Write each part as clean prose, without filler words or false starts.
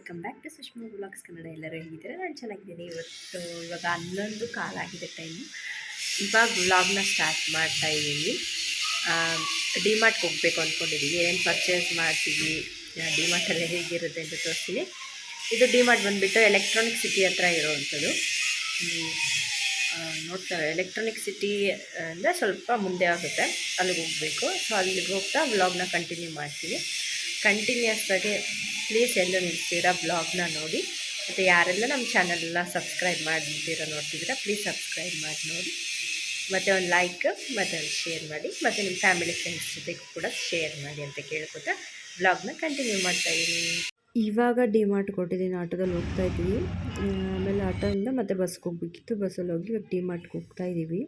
Welcome back to Sushma vlogs Kannada. ಎಲ್ಲರೂ ಹೇಗಿದ್ದೀರಾ? ನಾನು ಚೆನ್ನಾಗಿದ್ದೀನಿ. ಇವಾಗ 11 ಕಾಲ ಆಗಿದೆ ಟೈಮು. ಇವಾಗ ವ್ಲಾಗ್ನ ಸ್ಟಾರ್ಟ್ ಮಾಡ್ತಾ ಇದ್ದೀನಿ. ಡಿಮಾರ್ಟ್ಗೆ ಹೋಗಬೇಕು ಅಂದ್ಕೊಂಡಿದ್ದೀವಿ. ಏನೇನು ಪರ್ಚೇಸ್ ಮಾಡ್ತೀವಿ, ಡಿಮಾರ್ಟಲ್ಲಿ ಹೇಗಿರುತ್ತೆ ಅಂತ ತೋರಿಸ್ತೀನಿ. ಇದು ಡಿಮಾರ್ಟ್ ಬಂದುಬಿಟ್ಟು ಎಲೆಕ್ಟ್ರಾನಿಕ್ ಸಿಟಿ ಹತ್ರ ಇರೋವಂಥದ್ದು. ನೋಡ್ತಾರೆ, ಎಲೆಕ್ಟ್ರಾನಿಕ್ ಸಿಟಿ ಅಂದರೆ ಸ್ವಲ್ಪ ಮುಂದೆ ಆಗುತ್ತೆ, ಅಲ್ಲಿಗೆ ಹೋಗಬೇಕು. ಸೊ ಅಲ್ಲಿಗೆ ಹೋಗ್ತಾ ವ್ಲಾಗ್ನ ಕಂಟಿನ್ಯೂ ಮಾಡ್ತೀನಿ. ಕಂಟಿನ್ಯೂಸ್ ಆಗಿ ಪ್ಲೀಸ್ ಎಲ್ಲೂ ನಿಲ್ತೀರಾ ವ್ಲಾಗ್ನ ನೋಡಿ. ಮತ್ತು ಯಾರೆಲ್ಲ ನಮ್ಮ ಚಾನಲ್ನ ಸಬ್ಸ್ಕ್ರೈಬ್ ನೋಡ್ತಿದ್ದೀರಾ ಪ್ಲೀಸ್ ಸಬ್ಸ್ಕ್ರೈಬ್ ಮಾಡಿ ನೋಡಿ. ಮತ್ತು ಒಂದು ಲೈಕ್ ಮತ್ತು ಒಂದು ಶೇರ್ ಮಾಡಿ, ಮತ್ತು ನಿಮ್ಮ ಫ್ಯಾಮಿಲಿ ಫ್ರೆಂಡ್ಸ್ ಜೊತೆಗೂ ಕೂಡ ಶೇರ್ ಮಾಡಿ ಅಂತ ಕೇಳ್ಕೊತಾ ವ್ಲಾಗ್ನ ಕಂಟಿನ್ಯೂ ಮಾಡ್ತಾಯಿದ್ದೀನಿ. ಇವಾಗ ಡಿಮಾರ್ಟ್ ಕೊಟ್ಟಿದ್ದೀನಿ, ಆಟೋದಲ್ಲಿ ಹೋಗ್ತಾ ಇದ್ದೀವಿ. ಆಮೇಲೆ ಆಟೋಯಿಂದ ಮತ್ತೆ ಬಸ್ಗೆ ಹೋಗ್ಬೇಕಿತ್ತು, ಬಸ್ಸಲ್ಲಿ ಹೋಗಿ ಇವಾಗ ಡಿಮಾರ್ಟ್ಗೆ ಹೋಗ್ತಾ ಇದ್ದೀವಿ.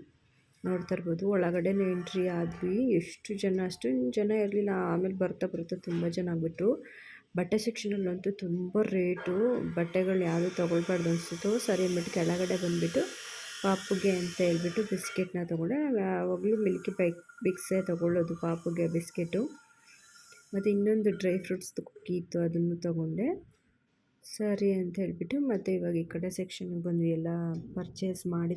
ನೋಡ್ತಾ ಇರ್ಬೋದು, ಒಳಗಡೆನೇ ಎಂಟ್ರಿ ಆದ್ವಿ. ಎಷ್ಟು ಜನ, ಅಷ್ಟೊಂದು ಜನ ಇರಲಿಲ್ಲ. ಆಮೇಲೆ ಬರ್ತಾ ತುಂಬ ಜನ ಆಗಿಬಿಟ್ರು. ಬಟ್ಟೆ ಸೆಕ್ಷನಲ್ಲಂತೂ ತುಂಬ ರೇಟು. ಬಟ್ಟೆಗಳು ಯಾವುದು ತೊಗೊಳ್ಬಾರ್ದು ಅನಿಸ್ತು. ಸರಿ ಅಂದ್ಬಿಟ್ಟು ಕೆಳಗಡೆ ಬಂದುಬಿಟ್ಟು ಪಾಪುಗೆ ಅಂತ ಹೇಳ್ಬಿಟ್ಟು ಬಿಸ್ಕೆಟ್ನ ತೊಗೊಂಡೆ. ಯಾವಾಗಲೂ ಮಿಲ್ಕಿ ಬಿಕ್ಸೇ ತೊಗೊಳ್ಳೋದು ಪಾಪುಗೆ ಬಿಸ್ಕೆಟು. ಮತ್ತು ಇನ್ನೊಂದು ಡ್ರೈ ಫ್ರೂಟ್ಸ್ ಕುಕ್ಕಿ ಇತ್ತು, ಅದನ್ನು ತೊಗೊಂಡೆ. ಸರಿ ಅಂತ ಹೇಳ್ಬಿಟ್ಟು ಮತ್ತು ಇವಾಗ ಈ ಕಡೆ ಸೆಕ್ಷನ್ಗೆ ಬಂದ್ವಿ. ಎಲ್ಲ ಪರ್ಚೇಸ್ ಮಾಡಿ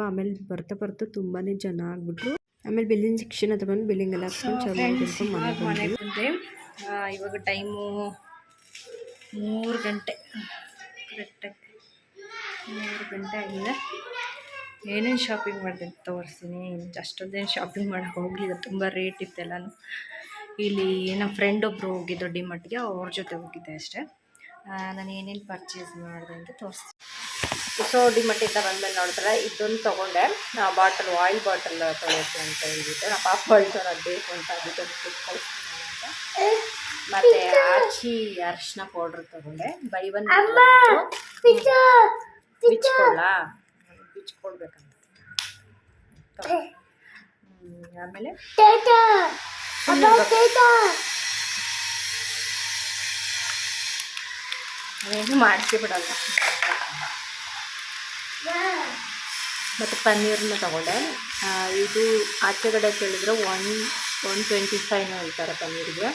ಆಮೇಲೆ ಬರ್ತಾ ತುಂಬಾ ಜನ ಆಗಿಬಿಟ್ರು. ಆಮೇಲೆ ಬಿಲ್ಲಿಂಗ್ ಸೆಕ್ಷನ್ ಹತ್ರ ಬಂದು ಬಿಲ್ಲಿಂಗ್ ಎಲ್ಲ ಹಾಕ್ಕೊಂಡು ಚೆನ್ನಾಗಿ ಮನೆಗೆ ಬಂದೆ. ಇವಾಗ ಟೈಮು 3 ಗಂಟೆ, ಕರೆಕ್ಟಾಗಿ 3 ಗಂಟೆ ಆಗಿದೆ. ಏನೇನು ಶಾಪಿಂಗ್ ಮಾಡಿದೆ ಅಂತ ತೋರಿಸ್ತೀನಿ. ಅಷ್ಟೊಂದೇನು ಶಾಪಿಂಗ್ ಮಾಡೋಕ್ಕೆ ಹೋಗಲಿಲ್ಲ, ತುಂಬ ರೇಟ್ ಇತ್ತೆಲ್ಲನೂ. ಇಲ್ಲಿ ನಮ್ಮ ಫ್ರೆಂಡ್ ಒಬ್ಬರು ಹೋಗಿದ್ದು ಡಿಮಾರ್ಟ್ಗೆ, ಅವ್ರ ಜೊತೆ ಹೋಗಿದ್ದೆ ಅಷ್ಟೇ. ನಾನು ಏನೇನು ಪರ್ಚೇಸ್ ಮಾಡಿದೆ ಅಂತ ತೋರಿಸ್ತೀನಿ. ಸೊ ಡಿಮಾರ್ಟಿಂದ ಬಂದಮೇಲೆ ನೋಡಿದ್ರೆ ಇದೊಂದು ತೊಗೊಂಡೆ. ಬಾಟಲ್, ಆಯಿಲ್ ಬಾಟಲ್ ತೊಗೊಳ್ತೀನಿ ಅಂತ ಹೇಳ್ಬಿಟ್ಟು ನಾ ಪಾಪ ಹೇಳ್ತಾರೆ ಅದು ಬೇಕು ಅಂತ, ಅದಕ್ಕೊಂದು ಕಳಿಸ್ತೀನಿ ಅಂತ. ಮತ್ತು ಅರಿಶಿನ ಪೌಡ್ರ್ ತೊಗೊಂಡೆ. ಬೈ ಒನ್ ಬಿಚ್ಕೊಳ್ಬೇಕಂತ. ಆಮೇಲೆ ಅದೇನು ಮಾಡಿಸಿಬಿಡಲ್ಲ. ಮತ್ತು ಪನ್ನೀರನ್ನ ತೊಗೊಂಡೆ. ಇದು ಆಚೆ ಕಡೆ ಕೇಳಿದ್ರೆ 125 ಹೇಳ್ತಾರೆ ಪನ್ನೀರಿಗೆ.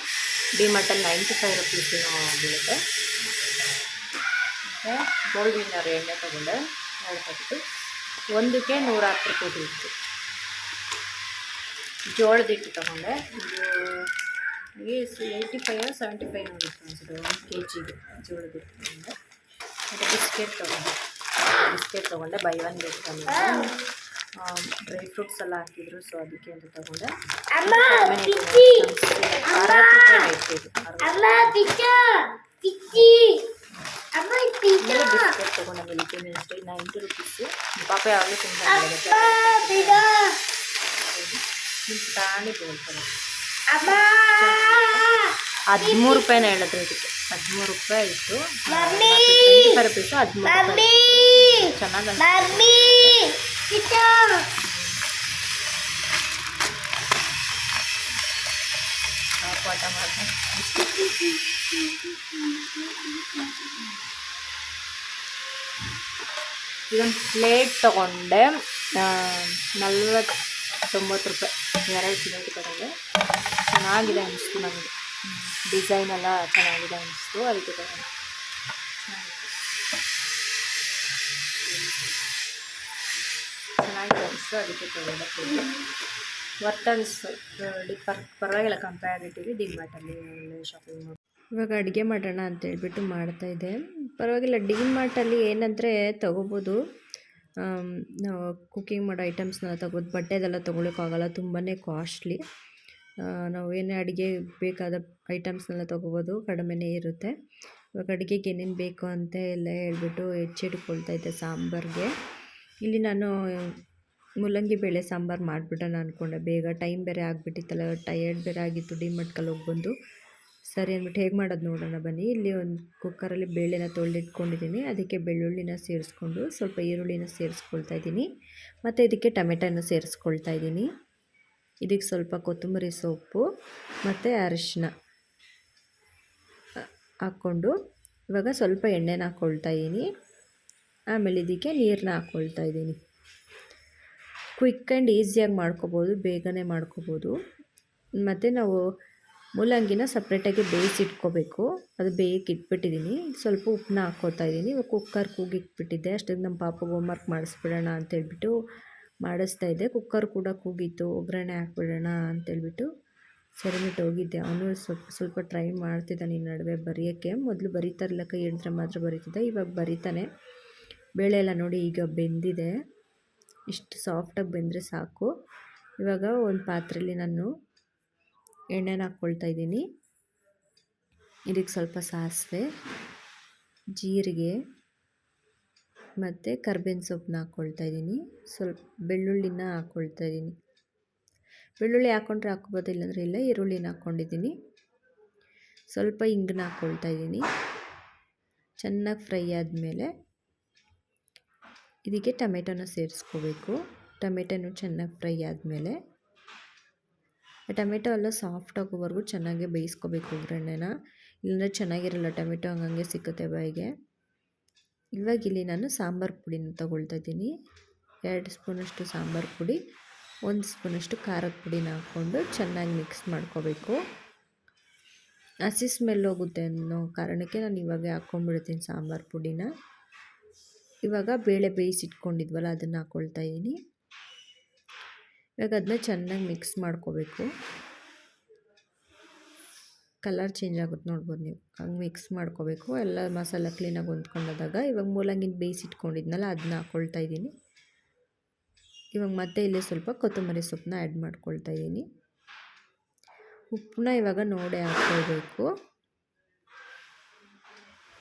ಡಿಮಾರ್ಟಲ್ಲಿ 95 ರೂಪೀಸಿನೂ ಬೀಳುತ್ತೆ. ಮತ್ತು ಗೋಲ್ಡ್ ವಿನ್ನರ್ ಎಣ್ಣೆ ತೊಗೊಂಡೆ 2 ಪ್ಯಾಕೆಟು. ಒಂದಕ್ಕೆ 110 ರೂಪಾಯಿ ಬೀಳ್ತು. ಜೋಳದ ಹಿಟ್ಟು ತೊಗೊಂಡೆ. ಇದು 85 75 ನೋಡಿತ್ತು ಅನಿಸುತ್ತೆ 1 kg ಜೋಳದ ಹಿಟ್ಟು ತೊಗೊಂಡೆ. ಮತ್ತು ಬಿಸ್ಕೆಟ್ ತೊಗೊಂಡೆ. ಬೈ ಒನ್ ಬೇಕು ಬಂದಿದೆ. ಡ್ರೈ ಫ್ರೂಟ್ಸ್ ಎಲ್ಲ ಹಾಕಿದ್ರು, ಸೊ ಅದಕ್ಕೆ ಅಂತ ತೊಗೊಂಡೆ. 60 ರೂಪಾಯಿ ಇಟ್ಟಿದ್ದು. ಬಿಸ್ಕೆಟ್ ತೊಗೊಂಡೆ ಮಿಲ್ಕಿ ಮಿಸ್ಟಿ 90 ರೂಪೀಸು. ಪಾಪ ಯಾವಾಗಲೂ ತುಂಬ ತಾಣಿ ತೊಗೊಳ್ತಾರೆ. 13 ರೂಪಾಯಿನ ಹೇಳಿದ್ರು ಇದಕ್ಕೆ. 13 ರೂಪಾಯಿ ಇತ್ತು. 25 ರೂಪೀಸು 13 ರೂಪಾಯಿ. ಚೆನ್ನಾಗಿ ಪಾಠ ಮಾಡ್ತಾರೆ. ಇದೊಂದು ಪ್ಲೇಟ್ ತೊಗೊಂಡೆ. 49 ರೂಪಾಯಿ. 2 ಪ್ಲೇಟ್ ತೊಗೊಂಡೆ. ಚೆನ್ನಾಗಿದೆ ಅನಿಸ್ತು ನನಗೆ. ಡಿಸೈನ್ ಎಲ್ಲ ಚೆನ್ನಾಗಿದೆ ಅನಿಸ್ತು, ಅದಕ್ಕೆ ತೊಗೊಂಡೆ. ಚೆನ್ನಾಗಿದೆ ಅನಿಸ್ತು, ಅದಕ್ಕೆ ತೊಗೊಂಡೆ. ವರ್ತ್ ಅನಿಸ್ತು. ಪರವಾಗಿಲ್ಲ, ಕಂಪ್ಯಾರಿಟಿವ್ಲಿ ಡಿಮಾರ್ಟಲ್ಲಿ ಒಳ್ಳೆ ಶಾಪಿಂಗ್ ಮಾಡಿ. ಇವಾಗ ಅಡುಗೆ ಮಾಡೋಣ ಅಂತ ಹೇಳ್ಬಿಟ್ಟು ಮಾಡ್ತಾಯಿದ್ದೆ. ಪರವಾಗಿಲ್ಲ, ಡಿಮಾರ್ಟಲ್ಲಿ ಏನಂದರೆ ತೊಗೋಬೋದು, ನಾವು ಕುಕ್ಕಿಂಗ್ ಮಾಡೋ ಐಟಮ್ಸ್ನೆಲ್ಲ ತೊಗೋಬೋದು. ಬಟ್ಟೆದೆಲ್ಲ ತೊಗೊಳಕ್ಕಾಗಲ್ಲ, ತುಂಬಾ ಕಾಸ್ಟ್ಲಿ. ನಾವು ಏನೇ ಅಡುಗೆ ಬೇಕಾದ ಐಟಮ್ಸ್ನೆಲ್ಲ ತೊಗೋಬೋದು, ಕಡಿಮೆನೇ ಇರುತ್ತೆ. ಇವಾಗ ಅಡುಗೆಗೆ ಏನೇನು ಬೇಕು ಅಂತ ಎಲ್ಲ ಹೇಳ್ಬಿಟ್ಟು ಹೆಚ್ಚಿಟ್ಕೊಳ್ತಾಯಿದ್ದೆ ಸಾಂಬಾರಿಗೆ. ಇಲ್ಲಿ ನಾನು ಮೂಲಂಗಿ ಬೇಳೆ ಸಾಂಬಾರು ಮಾಡಿಬಿಟ್ಟೆ ಅಂದ್ಕೊಂಡೆ. ಬೇಗ ಟೈಮ್ ಬೇರೆ ಆಗಿಬಿಟ್ಟಿತ್ತಲ್ಲ, ಟಯರ್ಡ್ ಬೇರೆ ಆಗಿತ್ತು ಡಿಮಾರ್ಟ್ಗೆ ಹೋಗಿ ಬಂದು. ಸರಿ ಅಂದ್ಬಿಟ್ಟು ಹೇಗೆ ಮಾಡೋದು ನೋಡೋಣ ಬನ್ನಿ. ಇಲ್ಲಿ ಒಂದು ಕುಕ್ಕರಲ್ಲಿ ಬೇಳೆನ ತೊಳೆದಿಟ್ಕೊಂಡಿದ್ದೀನಿ. ಅದಕ್ಕೆ ಬೆಳ್ಳುಳ್ಳಿನ ಸೇರಿಸ್ಕೊಂಡು ಸ್ವಲ್ಪ ಈರುಳ್ಳಿನ ಸೇರಿಸ್ಕೊಳ್ತಾ ಇದ್ದೀನಿ. ಮತ್ತು ಇದಕ್ಕೆ ಟೊಮೆಟೊನ ಸೇರಿಸ್ಕೊಳ್ತಾ ಇದ್ದೀನಿ. ಇದಕ್ಕೆ ಸ್ವಲ್ಪ ಕೊತ್ತಂಬರಿ ಸೊಪ್ಪು ಮತ್ತು ಅರಿಶಿನ ಹಾಕ್ಕೊಂಡು ಇವಾಗ ಸ್ವಲ್ಪ ಎಣ್ಣೆನ ಹಾಕ್ಕೊಳ್ತಾ ಇದ್ದೀನಿ. ಆಮೇಲೆ ಇದಕ್ಕೆ ನೀರನ್ನ ಹಾಕ್ಕೊಳ್ತಾ ಇದ್ದೀನಿ. ಕ್ವಿಕ್ ಆ್ಯಂಡ್ ಈಸಿಯಾಗಿ ಮಾಡ್ಕೋಬೋದು, ಬೇಗನೆ ಮಾಡ್ಕೋಬೋದು. ಮತ್ತು ನಾವು ಮೂಲಂಗಿನ ಸಪ್ರೇಟಾಗಿ ಬೇಯಿಸಿಟ್ಕೋಬೇಕು. ಅದು ಬೇಯಕ್ಕೆ ಇಟ್ಬಿಟ್ಟಿದ್ದೀನಿ. ಸ್ವಲ್ಪ ಉಪ್ಪನ್ನ ಹಾಕ್ಕೋತಾ ಇದ್ದೀನಿ. ಇವಾಗ ಕುಕ್ಕರ್ ಕೂಗಿಟ್ಬಿಟ್ಟಿದ್ದೆ. ಅಷ್ಟೊಂದು ನಮ್ಮ ಪಾಪಗೆ ಹೋಮ್ವರ್ಕ್ ಮಾಡಿಸ್ಬಿಡೋಣ ಅಂತೇಳ್ಬಿಟ್ಟು ಮಾಡಿಸ್ತಾ ಇದ್ದೆ. ಕುಕ್ಕರ್ ಕೂಡ ಕೂಗಿತ್ತು. ಒಗ್ಗರಣೆ ಹಾಕ್ಬಿಡೋಣ ಅಂತೇಳ್ಬಿಟ್ಟು ಸರಿಬಿಟ್ಟು ಹೋಗಿದ್ದೆ. ಅವನು ಸ್ವಲ್ಪ ಟ್ರೈ ಮಾಡ್ತಿದ್ದಾನೆ ಈ ನಡುವೆ ಬರೆಯೋಕ್ಕೆ. ಮೊದಲು ಬರೀತಾ ಇರಲಿಲ್ಲ, ಕೈ ಹಿಡಿದ್ರೆ ಮಾತ್ರ ಬರೀತಿದ್ದೆ. ಇವಾಗ ಬರೀತಾನೆ. ಬೇಳೆ ಎಲ್ಲ ನೋಡಿ ಈಗ ಬೆಂದಿದೆ. ಇಷ್ಟು ಸಾಫ್ಟಾಗಿ ಬೆಂದರೆ ಸಾಕು. ಇವಾಗ ಒಂದು ಪಾತ್ರೆಯಲ್ಲಿ ನಾನು ಎಣ್ಣೆನ ಹಾಕ್ಕೊಳ್ತಾ ಇದ್ದೀನಿ. ಇದಕ್ಕೆ ಸ್ವಲ್ಪ ಸಾಸಿವೆ, ಜೀರಿಗೆ ಮತ್ತು ಕರ್ಬೇವಿನ ಸೊಪ್ಪನ್ನ ಹಾಕ್ಕೊಳ್ತಾ ಇದ್ದೀನಿ. ಸ್ವಲ್ಪ ಬೆಳ್ಳುಳ್ಳಿನ ಹಾಕ್ಕೊಳ್ತಾ ಇದ್ದೀನಿ. ಬೆಳ್ಳುಳ್ಳಿ ಹಾಕ್ಕೊಂಡ್ರೆ ಹಾಕ್ಬೋದು, ಇಲ್ಲಾಂದರೆ ಇಲ್ಲ. ಈರುಳ್ಳಿನ ಹಾಕ್ಕೊಂಡಿದ್ದೀನಿ. ಸ್ವಲ್ಪ ಹಿಂಗನ್ನ ಹಾಕ್ಕೊಳ್ತಾ ಇದ್ದೀನಿ. ಚೆನ್ನಾಗಿ ಫ್ರೈ ಆದಮೇಲೆ ಇದಕ್ಕೆ ಟೊಮೆಟೊನ ಸೇರಿಸ್ಕೋಬೇಕು. ಟೊಮೆಟೊನು ಚೆನ್ನಾಗಿ ಫ್ರೈ ಆದಮೇಲೆ ಟೊಮೆಟೊ ಎಲ್ಲ ಸಾಫ್ಟ್ ಆಗೋವರೆಗೂ ಚೆನ್ನಾಗಿ ಬೇಯಿಸ್ಕೋಬೇಕು ಒಗ್ಗರಣೆನ. ಇಲ್ಲಾಂದರೆ ಚೆನ್ನಾಗಿರಲ್ಲ, ಟೊಮೆಟೊ ಹಂಗಂಗೆ ಸಿಕ್ಕುತ್ತೆ ಬಾಯಿಗೆ. ಇವಾಗ ಇಲ್ಲಿ ನಾನು ಸಾಂಬಾರು ಪುಡಿನ ತೊಗೊಳ್ತಾ ಇದ್ದೀನಿ. 2 ಸ್ಪೂನಷ್ಟು ಸಾಂಬಾರು ಪುಡಿ, 1 ಸ್ಪೂನಷ್ಟು ಖಾರದ ಪುಡಿನ ಹಾಕ್ಕೊಂಡು ಚೆನ್ನಾಗಿ ಮಿಕ್ಸ್ ಮಾಡ್ಕೋಬೇಕು. ಹಸಿ ಸ್ಮೆಲ್ ಹೋಗುತ್ತೆ ಅನ್ನೋ ಕಾರಣಕ್ಕೆ ನಾನು ಇವಾಗ ಹಾಕ್ಕೊಂಡ್ಬಿಡ್ತೀನಿ ಸಾಂಬಾರು ಪುಡಿನ. ಇವಾಗ ಬೇಳೆ ಬೇಯಿಸಿಟ್ಕೊಂಡಿದ್ವಲ್ಲ ಅದನ್ನು ಹಾಕ್ಕೊಳ್ತಾ ಇದ್ದೀನಿ. ಇವಾಗ ಅದನ್ನ ಚೆನ್ನಾಗಿ ಮಿಕ್ಸ್ ಮಾಡ್ಕೋಬೇಕು. ಕಲರ್ ಚೇಂಜ್ ಆಗುತ್ತೆ ನೋಡ್ಬೋದು ನೀವು. ಹಂಗೆ ಮಿಕ್ಸ್ ಮಾಡ್ಕೋಬೇಕು. ಎಲ್ಲ ಮಸಾಲೆ ಕ್ಲೀನಾಗಿ ಹೊಂದ್ಕೊಂಡಾಗ ಇವಾಗ ಮೂಲಂಗಿನ ಬೇಯಿಸಿಟ್ಕೊಂಡಿದ್ನಲ್ಲ ಅದನ್ನ ಹಾಕ್ಕೊಳ್ತಾ ಇದ್ದೀನಿ. ಇವಾಗ ಮತ್ತೆ ಇಲ್ಲಿ ಸ್ವಲ್ಪ ಕೊತ್ತಂಬರಿ ಸೊಪ್ಪನ್ನ ಆ್ಯಡ್ ಮಾಡ್ಕೊಳ್ತಾ ಇದ್ದೀನಿ. ಉಪ್ಪನ್ನ ಇವಾಗ ನೋಡೇ ಹಾಕ್ಕೊಳ್ಬೇಕು.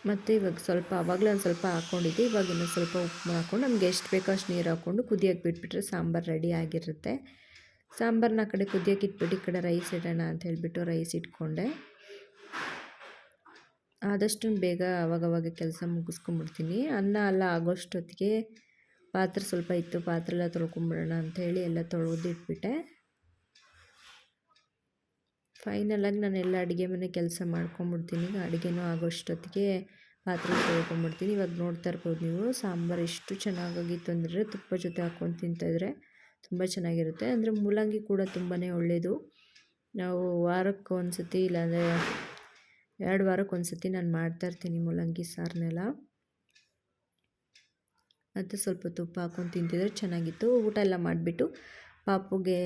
ಮತ್ತು ಇವಾಗ ಸ್ವಲ್ಪ ಆವಾಗಲೇ ಒಂದು ಸ್ವಲ್ಪ ಹಾಕ್ಕೊಂಡಿದ್ದೆ. ಇವಾಗ ಇನ್ನೊಂದು ಸ್ವಲ್ಪ ಉಪ್ಪು ಹಾಕ್ಕೊಂಡು ನಮ್ಗೆ ಎಷ್ಟು ಬೇಕೋ ಅಷ್ಟು ನೀರು ಹಾಕ್ಕೊಂಡು ಕುದಿಯೋಕ್ಕೆ ಬಿಟ್ಬಿಟ್ರೆ ಸಾಂಬಾರು ರೆಡಿ ಆಗಿರುತ್ತೆ. ಸಾಂಬಾರನ್ನ ಆ ಕಡೆ ಕುದಿಯೋಕ್ಕೆ ಇಟ್ಬಿಟ್ಟು ಈ ಕಡೆ ರೈಸ್ ಇಡೋಣ ಅಂತ ಹೇಳಿಬಿಟ್ಟು ರೈಸ್ ಇಟ್ಕೊಂಡೆ. ಆದಷ್ಟು ಬೇಗ ಅವಾಗವಾಗ ಕೆಲಸ ಮುಗಿಸ್ಕೊಂಬಿಡ್ತೀನಿ. ಅನ್ನ ಎಲ್ಲ ಆಗೋಷ್ಟೊತ್ತಿಗೆ ಪಾತ್ರೆ ಸ್ವಲ್ಪ ಇತ್ತು, ಪಾತ್ರೆ ಎಲ್ಲ ತೊಳ್ಕೊಂಬಿಡೋಣ ಅಂಥೇಳಿ ಎಲ್ಲ ತೊಳೆದಿಟ್ಬಿಟ್ಟೆ. ಫೈನಲಾಗಿ ನಾನು ಎಲ್ಲ ಅಡುಗೆ ಮನೆ ಕೆಲಸ ಮಾಡ್ಕೊಂಬಿಡ್ತೀನಿ. ಅಡುಗೆನೂ ಆಗೋಷ್ಟೊತ್ತಿಗೆ ಪಾತ್ರೆ ತೊಳ್ಕೊಂಬಿಡ್ತೀನಿ. ಇವಾಗ ನೋಡ್ತಾ ಇರ್ಬೋದು ನೀವು, ಸಾಂಬಾರು ಎಷ್ಟು ಚೆನ್ನಾಗಾಗಿತ್ತು ಅಂದರೆ ತುಪ್ಪ ಜೊತೆ ಹಾಕ್ಕೊಂಡು ತಿಂತಾಯಿದ್ರೆ ತುಂಬ ಚೆನ್ನಾಗಿರುತ್ತೆ. ಅಂದರೆ ಮೂಲಂಗಿ ಕೂಡ ತುಂಬಾ ಒಳ್ಳೆಯದು. ನಾವು ವಾರಕ್ಕೆ ಒಂದು ಸತಿ ಇಲ್ಲಾಂದರೆ 2 ವಾರಕ್ಕೆ ಒಂದು ಸತಿ ನಾನು ಮಾಡ್ತಾಯಿರ್ತೀನಿ ಮೂಲಂಗಿ ಸಾರನ್ನೆಲ್ಲ. ಮತ್ತು ಸ್ವಲ್ಪ ತುಪ್ಪ ಹಾಕ್ಕೊಂಡು ತಿಂತಿದ್ರೆ ಚೆನ್ನಾಗಿತ್ತು. ಊಟ ಎಲ್ಲ ಮಾಡಿಬಿಟ್ಟು ಪಾಪುಗೆ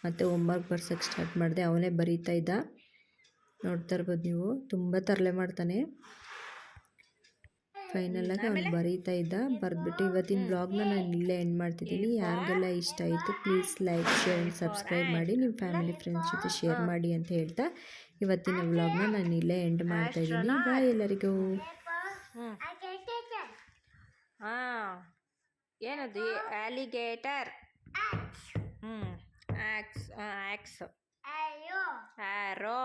ಮತ್ತು ಹೋಮ್ವರ್ಕ್ ಬರ್ಸೋಕ್ಕೆ ಸ್ಟಾರ್ಟ್ ಮಾಡಿದೆ. ಅವನೇ ಬರೀತಾ ಇದ್ದ, ನೋಡ್ತಾ ಇರ್ಬೋದು ನೀವು, ತುಂಬ ತರಲೆ ಮಾಡ್ತಾನೆ. ಫೈನಲಾಗಿ ಅವ್ನು ಬರೀತಾ ಇದ್ದ. ಬರೆದ್ಬಿಟ್ಟು ಇವತ್ತಿನ ಬ್ಲಾಗ್ನ ನಾನು ಇಲ್ಲೇ ಎಂಡ್ ಮಾಡ್ತಿದ್ದೀನಿ. ಯಾರಿಗೆಲ್ಲ ಇಷ್ಟ ಆಯಿತು please like, share and subscribe ಮಾಡಿ, ನಿಮ್ಮ ಫ್ಯಾಮಿಲಿ ಫ್ರೆಂಡ್ಸ್ ಜೊತೆ ಶೇರ್ ಮಾಡಿ ಅಂತ ಹೇಳ್ತಾ ಇವತ್ತಿನ ವ್ಲಾಗ್ನ ನಾನು ಇಲ್ಲೇ ಎಂಡ್ ಮಾಡ್ತಾಯಿದ್ದೀನಿ. ಬಾಯ್ ಎಲ್ಲರಿಗೂ. ಏನದು? Alligator. Axe, arrow.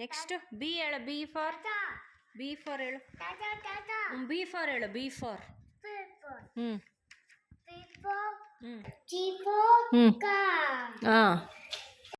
Next B ಹೇಳು. ಬಿ ಫಾರ್ ಹೇಳು. ಬಿ ಫಾರ್ ಹೇಳು. ಬಿ ಫಾರ್ ಹಾಂ